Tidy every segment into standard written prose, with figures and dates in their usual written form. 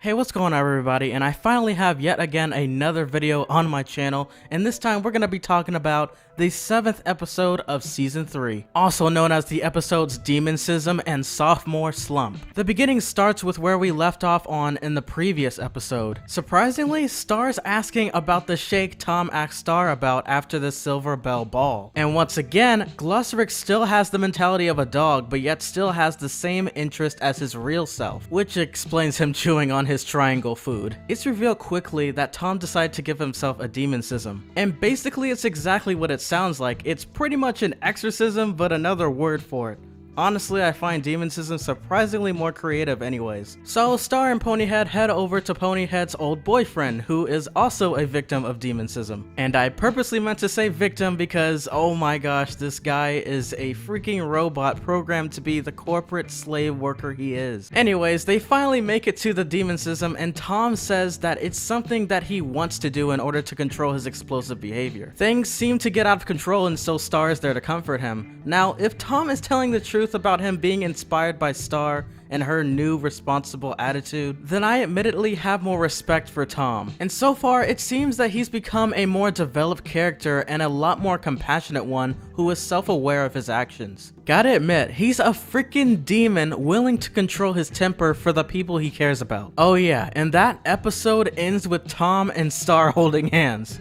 Hey, what's going on everybody, and I finally have yet again another video on my channel, and this time we're going to be talking about the 7th episode of Season 3, also known as the episodes Demoncism and Sophmore Slump. The beginning starts with where we left off on in the previous episode. Surprisingly, Star's asking about the shake Tom asked Star about after the Silver Bell Ball. And once again, Glusserick still has the mentality of a dog, but yet still has the same interest as his real self, which explains him chewing on his triangle food. It's revealed quickly that Tom decided to give himself a Demoncism, and basically it's exactly what it sounds like. It's pretty much an exorcism, but another word for it. Honestly, I find Demoncism surprisingly more creative anyways. So Star and Ponyhead head over to Ponyhead's old boyfriend, who is also a victim of Demoncism. And I purposely meant to say victim because, oh my gosh, this guy is a freaking robot programmed to be the corporate slave worker he is. Anyways, they finally make it to the Demoncism, and Tom says that it's something that he wants to do in order to control his explosive behavior. Things seem to get out of control, and so Star is there to comfort him. Now, if Tom is telling the truth about him being inspired by Star and her new responsible attitude, then I admittedly have more respect for Tom. And so far, it seems that he's become a more developed character and a lot more compassionate one who is self-aware of his actions. Gotta admit, he's a freaking demon willing to control his temper for the people he cares about. Oh yeah, and that episode ends with Tom and Star holding hands.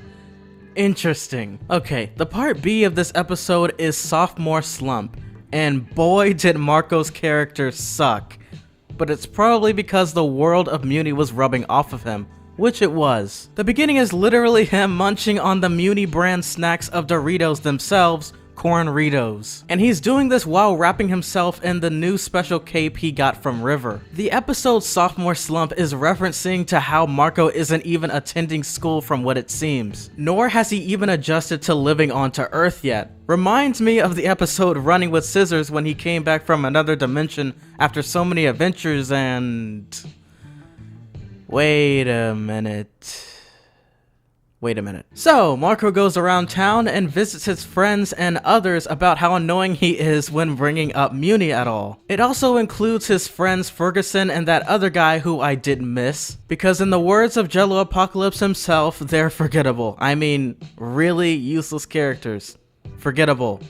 Interesting. Okay, the part B of this episode is Sophmore Slump. And boy did Marco's character suck. But it's probably because the world of Muni was rubbing off of him, which it was. The beginning is literally him munching on the Muni brand snacks of Doritos themselves, Corn-Ritos. And he's doing this while wrapping himself in the new special cape he got from River. The episode Sophmore Slump is referencing to how Marco isn't even attending school from what it seems, nor has he even adjusted to living onto Earth yet. Reminds me of the episode Running with Scissors when he came back from another dimension after so many adventures and... Wait a minute. So, Marco goes around town and visits his friends and others about how annoying he is when bringing up Muni at all. It also includes his friends Ferguson and that other guy who I didn't miss, because in the words of Jello Apocalypse himself, they're forgettable. I mean, really useless characters. Forgettable.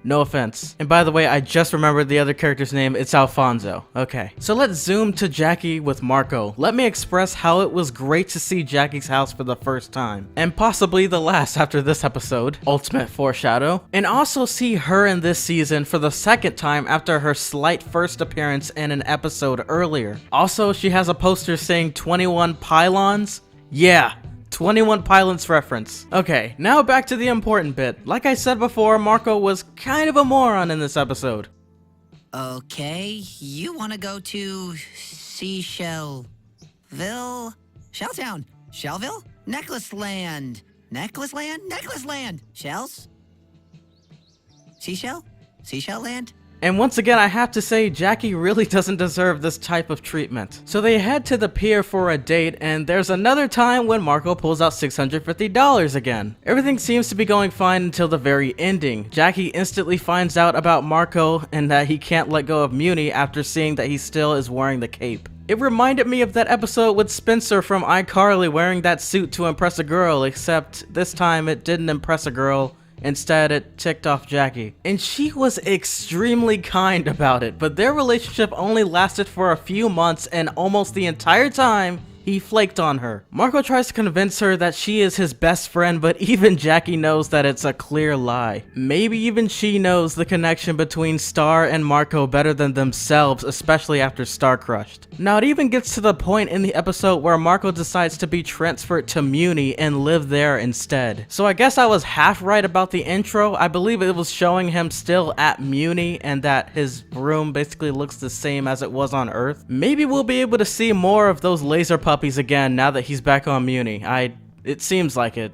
No offense. And by the way, I just remembered the other character's name. It's Alfonso. Okay. So let's zoom to Jackie with Marco. Let me express how it was great to see Jackie's house for the first time. And possibly the last after this episode. Ultimate foreshadow. And also see her in this season for the second time after her slight first appearance in an episode earlier. Also, she has a poster saying 21 pylons. Yeah. 21 Pilots reference. Okay, now back to the important bit. Like I said before, Marco was kind of a moron in this episode. Okay, you want to go to Seashellville? Shelltown? Shellville? Necklace Land? Necklace Land? Necklace Land? Shells? Seashell? Seashell Land? And once again, I have to say, Jackie really doesn't deserve this type of treatment. So they head to the pier for a date, and there's another time when Marco pulls out $650 again. Everything seems to be going fine until the very ending. Jackie instantly finds out about Marco and that he can't let go of Muni after seeing that he still is wearing the cape. It reminded me of that episode with Spencer from iCarly wearing that suit to impress a girl, except this time it didn't impress a girl. Instead, it ticked off Jackie. And she was extremely kind about it, but their relationship only lasted for a few months, and almost the entire time, he flaked on her. Marco tries to convince her that she is his best friend, but even Jackie knows that it's a clear lie. Maybe even she knows the connection between Star and Marco better than themselves, especially after Star crushed. Now it even gets to the point in the episode where Marco decides to be transferred to Muni and live there instead. So I guess I was half right about the intro. I believe it was showing him still at Muni and that his room basically looks the same as it was on Earth. Maybe we'll be able to see more of those laser puppies again now that he's back on Muni. It seems like it.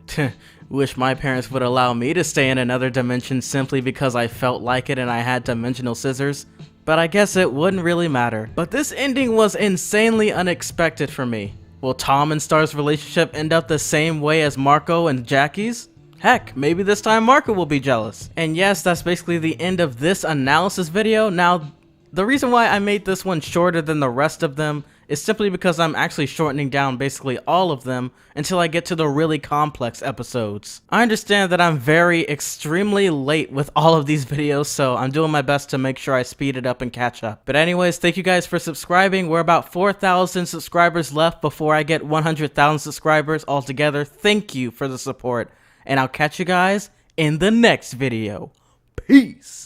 Wish my parents would allow me to stay in another dimension simply because I felt like it and I had dimensional scissors. But I guess it wouldn't really matter. But this ending was insanely unexpected for me. Will Tom and Star's relationship end up the same way as Marco and Jackie's? Heck, maybe this time Marco will be jealous. And yes, that's basically the end of this analysis video. Now, The reason why I made this one shorter than the rest of them is simply because I'm actually shortening down basically all of them until I get to the really complex episodes. I understand that I'm extremely late with all of these videos, so I'm doing my best to make sure I speed it up and catch up. But anyways, thank you guys for subscribing. We're about 4,000 subscribers left before I get 100,000 subscribers altogether. Thank you for the support, and I'll catch you guys in the next video. Peace!